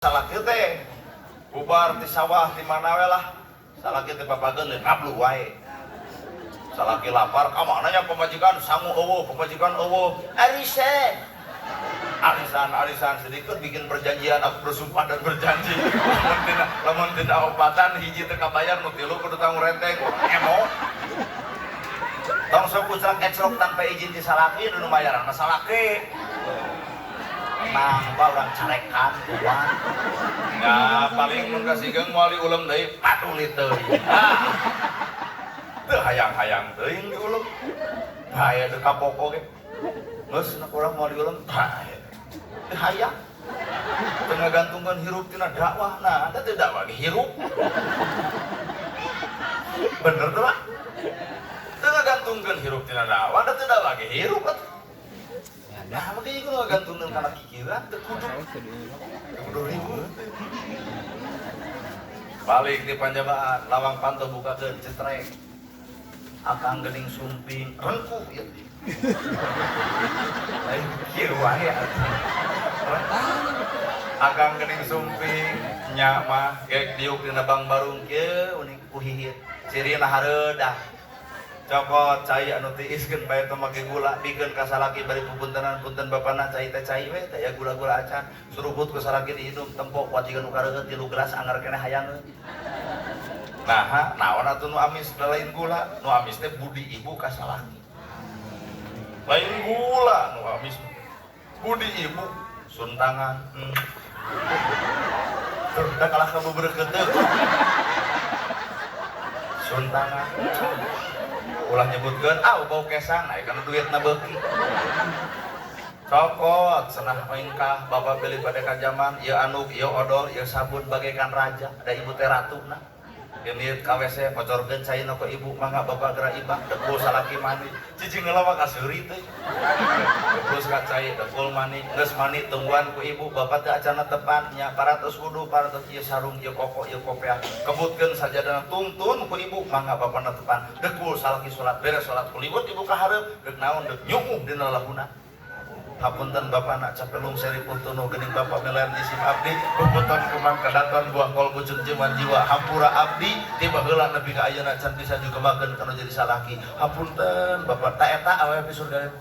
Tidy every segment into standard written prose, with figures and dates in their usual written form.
salah kita bubar di sawah di mana we lah salah kita papageun ngablu wae salah lapar kamana nya pemajikan sangu eueuh pemajikan eueuh arise arisan sedikit bikin perjanjian aku bersumpah dan berjanji lamun tina opatan hiji teu kabayar nu tilu kudu tanggung renteng emo tong sok ucrak ecrok tanpa izin di salaki nu bayaran salaki nah urang carekan tuan ya paling mun kasihkeun moal diulem deui patulit teuing teu hayang-hayang teuing diulem bahaya teu kapoko ge geus nek urang moal diulem bahaya teu hayang teu ngagantungkeun hirup tina dakwah nah eta teu dakwah ge hirup bener teu Pak teu ngagantungkeun hirup tina dakwah da teu dakwah ge hirup nah, makanya itu nggak gantungin karena pikiran, kudu ribut. Balik di Panjabaan, lawang pantau buka ke cetrek, akang gening sumping, rengkuh ya. Lain pikir wae akang gening sumping, nyama, kayak diuk di nabang barung ke, unik kuhihit, cirina haredah. Cokot cai anu tiiskeun bae teh make gula dikeun ka salaki bari pupuntenan punten bapana cai teh cai we teh ya gula-gula acan suruput ku salaki dihidup tempok wajigan nu kareueut 3 gelas anggar keneh hayangeun nah naon atuh nu amis lain gula nu amis teh budi ibu ka salaki lain gula nu amis budi ibu suntangan tur da kalah ka bebereukeut suntangan ulah nyebutkeun bau kesang naik kana duitna beuki cokot cenah engkah bapak beli pada kajaman ieu anuk ieu odol ieu sabun bagaikan raja ada ibu teh ratuna geunieut ka WC bocorkeun caina ku ibu mangga bapak geura ibah dekul salaki mani cicing ngelawak aseuri teh dekul ka cai dekul mani geus mani tungguan ku ibu bapak teh acana tepan nya paratos wudu paratos ieu sarung ieu koko ieu kopiah kebutkeun sajadana tuntun ku ibu mangga bapana tepan dekul salaki salat beres salat kulibut ibu ka hareup deuk naon deuk nyukuh dina lalahuna hapunten bapana capelung seri puntunuh gening bapak melayan isim abdi puputon kumang kadaton buah kol bucun jeman jiwa hampura abdi tiba heula nepi ka ayeuna can bisa nyugemakeun kana jadi salaki hapunten bapak ta eta awewe pi surga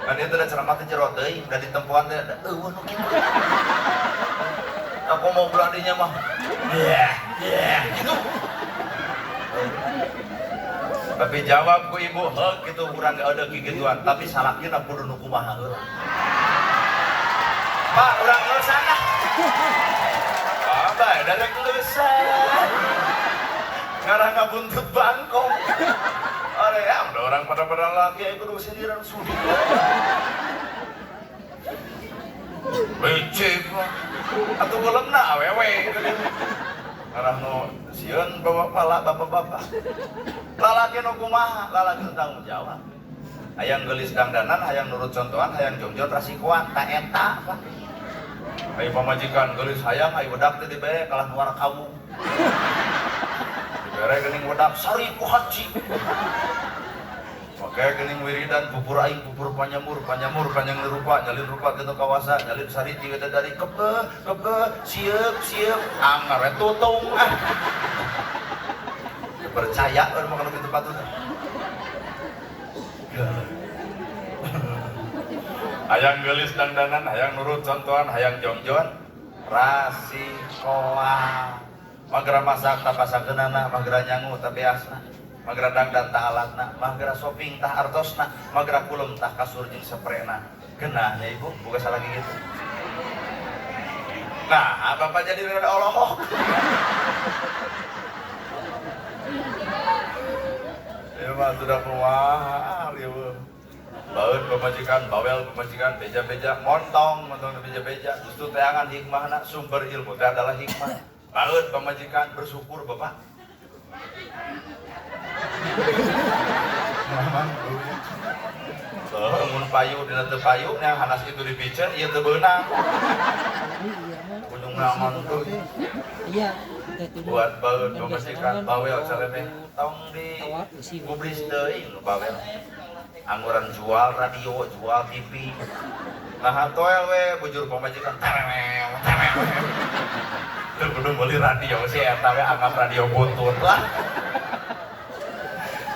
kan ieu teh ceramah teh jero teuing da ditempuhan teh eueuh nu kitu aku mau beladinya mah gitu tapi jawab ku ibu gitu kurang gak ada gigituan tapi salakina kudu nu kumaha heula Pak urang leusan lah bae darek leusan ngarang ngabuntut bangkong are ya udah orang pada laki kudu sindiran sudi becek atuh golemna awewe arah nu sieun bapak-bapak lalaki nu kumaha lalaki nu tanggung jawab hayang geulis dangdanan hayang nurut contohan hayang jongjon rasikuan ta eta Pak aya pamajikan geulis hayang aya wedak teh dibere kalah nuar kamu dibere geuning wedak sari ku haji oke geuning wiridan pupur aing pupur panyamur panjang rupa nyalin rupa kitu kawasa nyalin sariti we dari kebe sieup anggar tutung percaya orang makan di tempat itu hayang gelis dandanan hayang nurut contohan hayang jongjon rasikoa magra masak tak pasakeunana magra nyangu tapi asna magra dangdan tah alatna magra shopping tah artosna magra kulem tah kasur jeung sprena geunahnya ibu boga salah gitu nah bapak jadi rada olohok ya mah sudah keluar ya baeud pemajikan bawel pemajikan beja-beja montong beja-beja justru teangan hikmahna sumber ilmu teh adalah hikmah baeud pemajikan bersyukur bapak mun payu dina teu payu nya hanas itu dipiceun ieu teu beunang ujung naon tuh iya buat baeud pemajikan bawel salemeh tong di gubris deui nu bawel angguran jual radio jual TV Nah toel we bujur pamajikan tereng itu kudu beli radio sih eta we anggap radio buntut lah.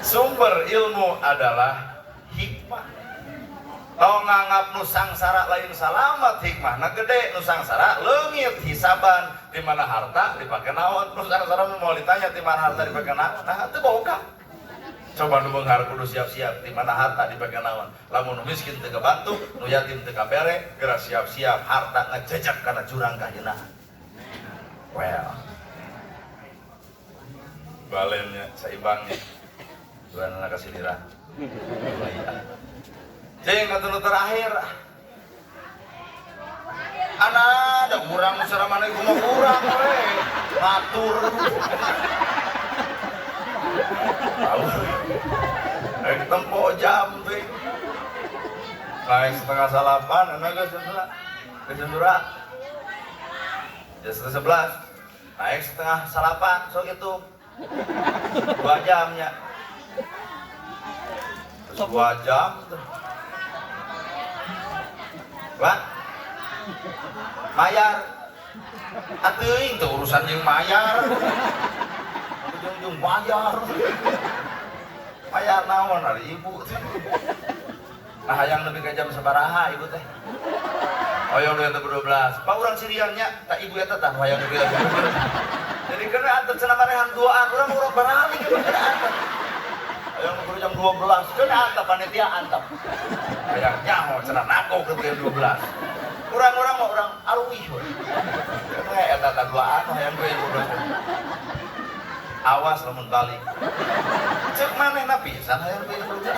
Sumber ilmu adalah hikmah. Tong nganggap nu sangsara lain salamat hikmah. Nah gede nu sangsara leungit hisaban di mana harta dipake naon. Nu sangsara mau ditanya di mana harta dipake naon. Nah teu boga. Coba nu beunghar kudu siap-siap di mana harta dipake naon. Lamun nu miskin teu kebantu, nu yatim teu kabere, geura siap-siap harta ngejejak kana jurang kajeunaan. Well. Balennya saimbangnya. Dua anak kasih lirah. Cing kata terakhir. Anak ada kurang musara mana ibu mau kurang we. Matur. Tahu. Tempo jam tuh. Naik setengah 8, enak ke sendura. Ke sendura. Jam 11. Naik setengah 8, so gitu. 2 jamnya. 2 jam tuh. Pak, mayar, atuing tuh urusan yang mayar, ujung-ujung mayar naon hari ibu, nah yang lebih ke jam sabaraha ibu teh, oh yang 12, pak orang siriannya, tak ibu ya tetap, yang lebih lagi, jadi kena antar cenah marehan 2an, orang beralih ke antar. Yang baru jam 12, kena antap panitia antap. Kayak nyaho cenah nako ke jam 12. Kurang-kurang mau orang aluih. Kayak eta 2an hayang gue 12. Awas lamun balik. Cek manehna pisan hayang gue 12.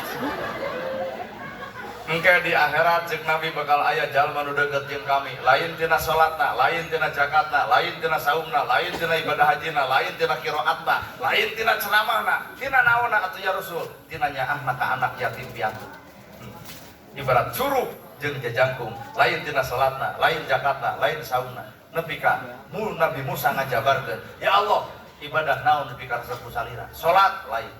Engke di akhirat cek Nabi bakal aya jalma nu deukeut jeung kami, lain tina salatna, lain tina zakatna, lain tina saumna, lain tina ibadah hajina, lain tina qiraatna, lain tina ceramahna, tina naonna atuh ya Rasul, tina nyaahna ka anak yatim piatu. Ibarat curug jeung jajangkung, lain tina salatna, lain zakatna, lain saumna. Nepi ka Nabi Musa ngajabarkeun, ya Allah, ibadah naon nepi ka resep salira. Salat lain.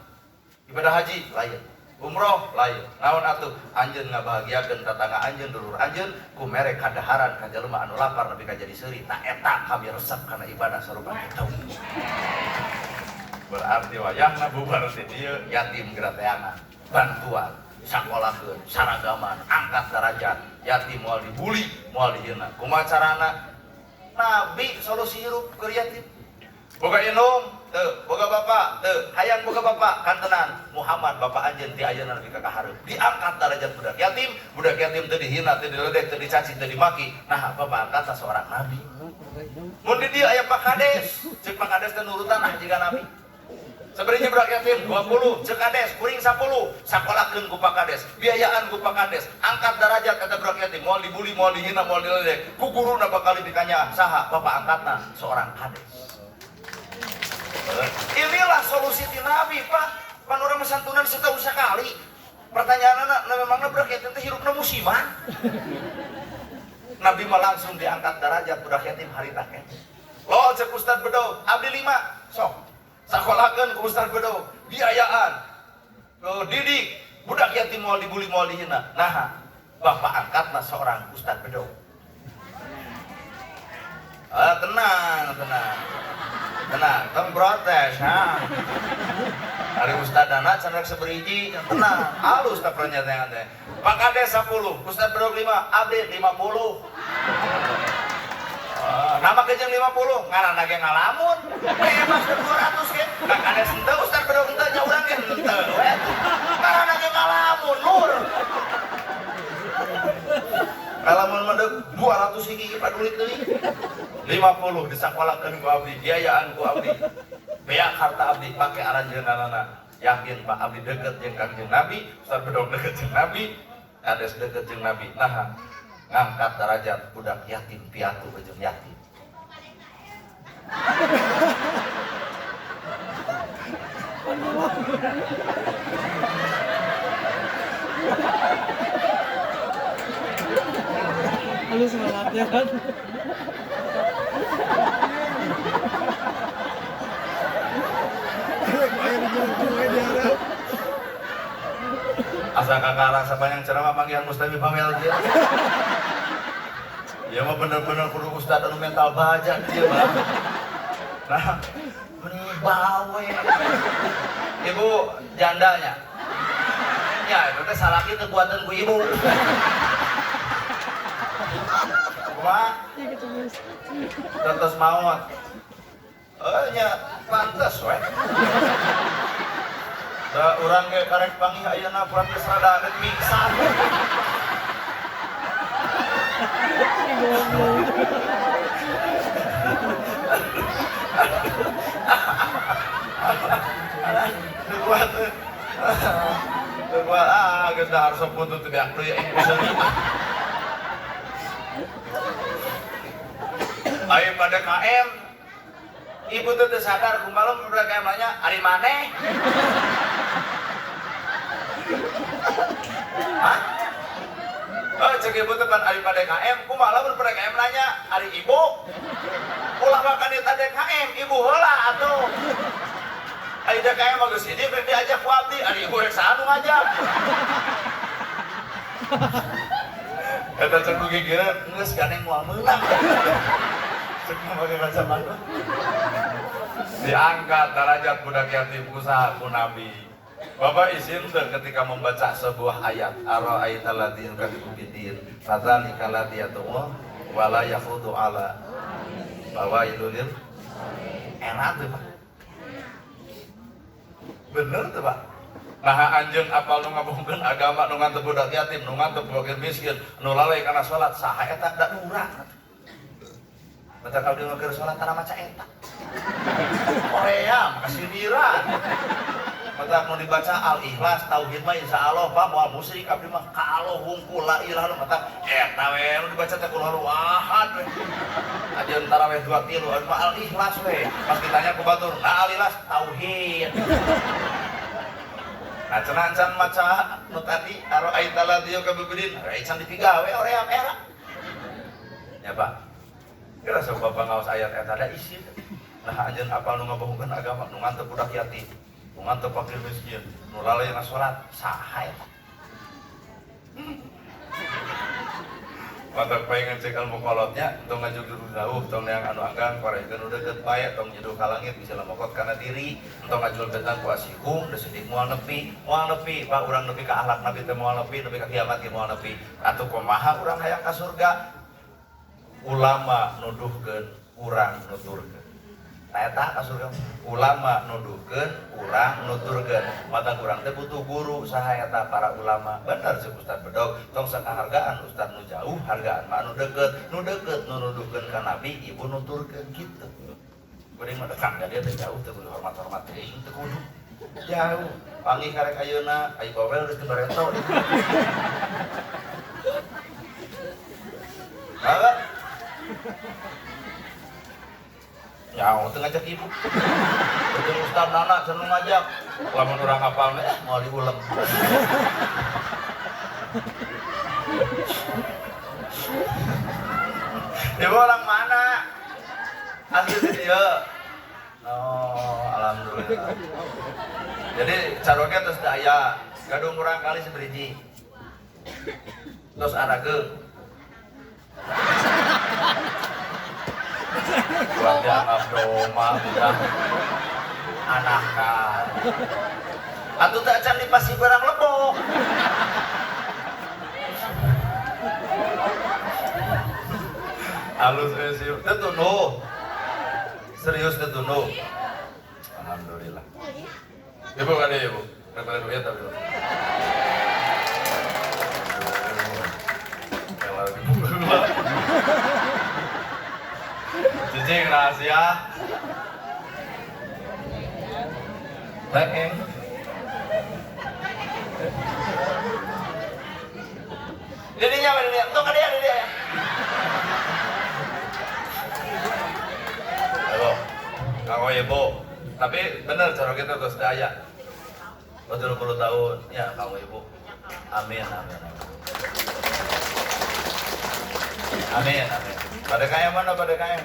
Ibadah haji lain. Umroh lain, naon atuh anjeun ngabahagiakeun tetangga anjeun dulur anjeun ku mere kadaharan ka jelema anu lapar nepi ka jadi seuri. Nah eta kami resep kana ibadah sarupa kitu. Berarti wayahna bubar di dieu yatim grateangan, bantuan, sakolakeun, saragaman, angkat derajat, yatim moal dibuli, moal dihina. Kumaha carana? Nabi solusi hirup keur yatim. Boga indung, teu, boga bapak, teu, hayang boga bapak, kantenan Muhammad bapak anjeun ti ayeuna nepi ka kahareup. Diangkat derajat budak yatim teu dihina, teu diledek, teu dicaci, teu dimaki. Nah, bapak angkat seorang nabi. Mun di dieu aya Pak Kades, ceuk Pak Kades teh nurutan jiga nabi. Sabarinya budak yatim 20, ceuk Kades kuring 10, sakolakeun ku Pak Kades, biayaan ku Pak Kades, angkat derajat kata budak yatim, moal dibuli, moal dihina, moal diledek. Ku guruna bakal dikanya saha, bapak angkatna seorang Kades. Inilah solusi ti Nabi, Pak. Pan orang mesantunan setahun sekali. Pertanyaanna memangna budak yatim teh hirupna musiman. Nabi mah langsung diangkat derajat budak yatim harita ke. Lo cek Ustaz Bedo, abdi 5, sok. Sakolakeun ku Ustaz Bedo, biayaan. Didik budak yatim moal dibuli moal dihina. Nah, bapak angkatna seorang Ustaz Bedo. Tenang, tong protes, ha. Hari Ustaz Dana cenderung seberiji, tenang, halus tak pernyataan teh. Pak Kades 10, Ustaz Bedo 5, abdi 50. Nama kejeng 50, ngaranna ge ngalamun. Bebas ke 200 ge. Pak Kades henteu, Ustaz Bedo henteu, nya urang ge henteu we. Ngaranna ge ngalamun, lur. Ngalamun mendek 200 hiji paduli teuing. 50 disakolakeun ku abdi, biayaan ku abdi. Beak harta abdi pake aranjeunana. Yakin Pak abdi deukeut jeung Kangjeng Nabi, Ustaz Bedo deukeut jeung Nabi, Kades deukeut jeung Nabi. Nah, ngangkat derajat budak yatim piatu jeung yatim. Halus banget kan. Asa kakara sapanjang ceramah panggilan Mustafi Pamel dia. Ya mah bener-bener kudu ustad anu mental baja dia mah. Nah, ini bawe. Ibu jandanya. Ya, itu teh salaki teu kuatan ku ibu. Kumaha? Ya gitu Mas. Terus maot. Nya pantes we. Da urang ge karek panggih ayeuna pura geus rada pingsan. Kuat geus dahar seputut teu beak deui Ayo pada KM ibu tuh sadar kumaha udah KM nanya ari maneh. Hah? Oh cek ibu tuh kan ari pada KM kumaha mun pada KM nanya ari ibu. Ulah makan di KM ibu heula atuh. Ari KM mah geus ini bek diajak ku abdi ari ibu rek saha nu ngajak. Kata cek ku gigireun geus ganeng moal meunang. Cek pakai kacamata. Diangkat derajat budak yatim usaha ku Nabi. Bapak izin ketika membaca sebuah ayat ara'aita allazi yukadzibu biddin fadzalika allazi yad'u wa la yakhudu ala fawailul enak tuh Pak. Bener tuh Pak. Nah anjeun apal nu ngabungkeun agama nu ngantep budak yatim nu ngantep fakir miskin nu lalai kana salat saha eta da urang. Mata kau dengar ke sholat tanah maca eta. Korea sindiran. Mata mau dibaca al-ikhlas tauhid mah insyaallah Pak moal musyrik abdi mah kalau hungkul la ilaha illallah mata eta we nu dibaca teh qul huwallahu ahad we. Ajeun tarawih 2 tilu mah al-ikhlas we. Pas ditanya ku batur, "Nah al-ikhlas tauhid." Nah cenah maca nu tadi ara'aita allazi yukadzibu biddin, can dipigawe oream era. Ya Pak. Kira sok bapak ngaos ayat eta ada isi. Nah anjeun apal nu ngabohongkeun agama nu ngantep budak yatim, nu ngantep fakir miskin, nu lalai na salat, saha eta? Mantap pengen cek ilmu kolotnya, tong ngajug dulu jauh, tong yang anu anggang, korekeun udah deket bae, tong nyeduh ka langit bisa lemokot kana diri, tong ngajul betang ku asikung, da sedih moal nepi, Pak urang nepi ka akhlak Nabi teh moal nepi ka kiamat ge moal nepi. Atuh kumaha urang hayang ka surga? Ulama nuduhkeun urang nuturkeun. Nah eta ka surga ulama nuduhkeun urang nuturkeun. Mata urang teh butuh guru saha eta para ulama. Bener si Ustaz Bedog tong sakahargaan Ustaz nu jauh hargaan mah nu deukeut nu nuduhkeun ka Nabi ibu nuturkeun kitu. Beuring mah dekang jadi teh jauh teh hormat-hormat teh teu kudu. Jauh panggih karek ayeuna ai bawel geus teu bareto. Apa? Ya, teu ngajak ibu. Jeung Ustaz Nana cenah ngajak. Lamun urang hafal mah mau diulem. Ibu orang mana? Asli di dieu. Oh, alhamdulillah. Jadi caroge terus aya gadung urang kali sabriji. Terus arageung. Buat dianggap doma udah anakan atuh tak can dipasi barang lebok halus sih tentu no serius tentu no alhamdulillah ibu ada ibu dapat duit tapi kalau cicing rahasia Tekeng Dirinya apa dia? Tuh kan dia ya halo Kang ibu tapi bener cara kita terus daya betul 20 tahun ya Kang ibu amin amin pada kaya mana pada kaya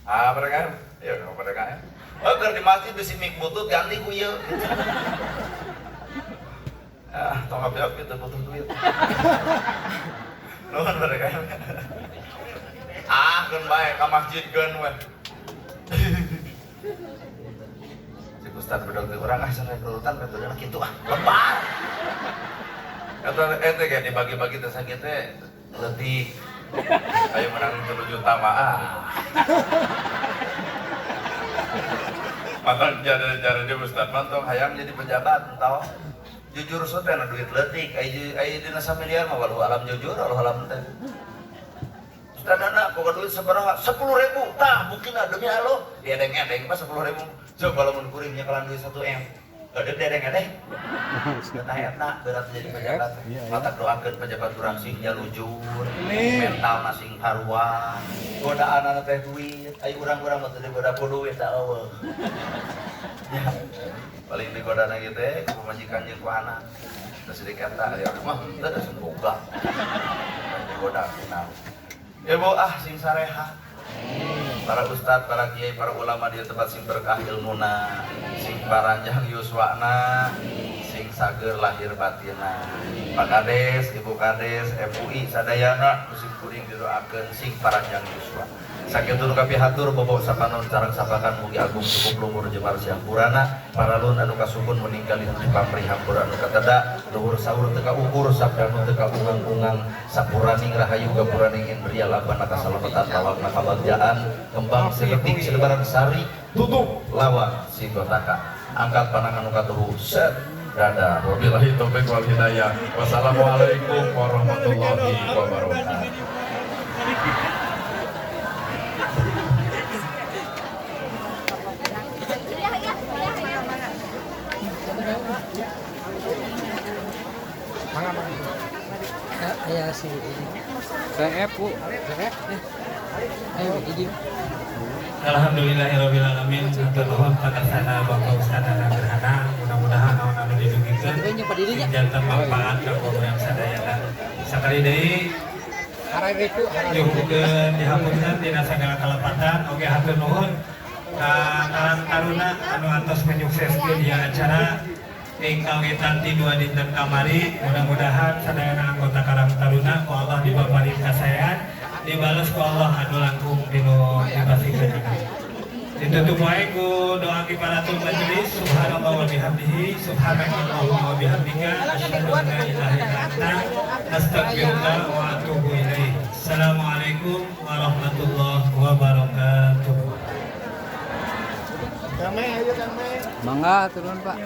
pada kaya ya pada kaya agar di masjid besi mik butut ganti ku ieu tong api-api teu butuh duit Nuhun mereka. Ah, kan baik ke masjid kan weh. Si Ustaz bedog teh urang sampai nurutan metodena kitu lebar. Kata ente kayak dibagi-bagi teh sakit teh leutik. Ayo menang 3 juta mah. Mantap cara dia Ustaz mantap hayang jadi pejabat entah. Jujur sote na duit leutik aya dina samiliar mah walau alam jujur walau alam teh. Ustaz anak boga duit sabaraha 10.000 tah mungkin demi Allah diedeng-edeng mah 10.000 coba lamun kuring nyekalan duit 1 M gede diedeng-edeng nah eta berat jadi pejabat mata doakeun pejabat urang sing jalujur mental sing haruan godaanana teh duit aya urang-urang mah teu digoda ku duit da eueuh paling digodana gitu teh ku majikan jeung ku anak terus sedikit tak ya mah teu da boga digoda kenal ya bu sing sareha para ustad, para kiai, para ulama di tempat sing berkah ilmuna sing paranjang yuswana sing sager lahir batina Pak Kades, Ibu Kades, MUI sadayana musik kuring didoakeun sing paranjang yuswa sakitu nu kapihatur bobo sapanon sareng sapakan mugi agung cukup lumur jemar siampurana paralun anu kasukun meninggal di pamrih hampura anu kateda luhur saur teu kaukur sabda nu teu kaungang-ungang sapuraning rahayu gapuraning indria labana kasalamatan lawakna kabagjaan kembang seketik selebaran sari tutup lawan si gotaka angkat panangan nu katuhu set dada wabillahi taufiq wal hidayah wassalamualaikum warahmatullahi wabarakatuh. Ya sih. CF Bu. CF. Ayo izin. Alhamdulillahirabbil alamin. Hatur nuhun pakarsana Bapak Ustadz gerhana. Mudah-mudahan naon anu didugikeun janten manfaat kanggo urang sadayana. Sakali deui nyuhkeun dihapunten dina sagala kalepatan oge hatur nuhun ka Karang Taruna anu antos menyukseskeun ieu acara ing kawitan ti 2 dinten kamari. Mudah-mudahan sadayana anggota Karang Taruna ku Allah dibabari kasaean dibales ku Allah anu langkung dinu dibasikeun. Ditutup wae ku doa kifaratul majelis subhanallah wa bihamdihi subhanakallahumma wa bihamdika asyhadu an la ilaha illa anta astaghfiruka wa atubu ilaik. Assalamualaikum warahmatullahi wabarakatuh. Mangga turun Pak.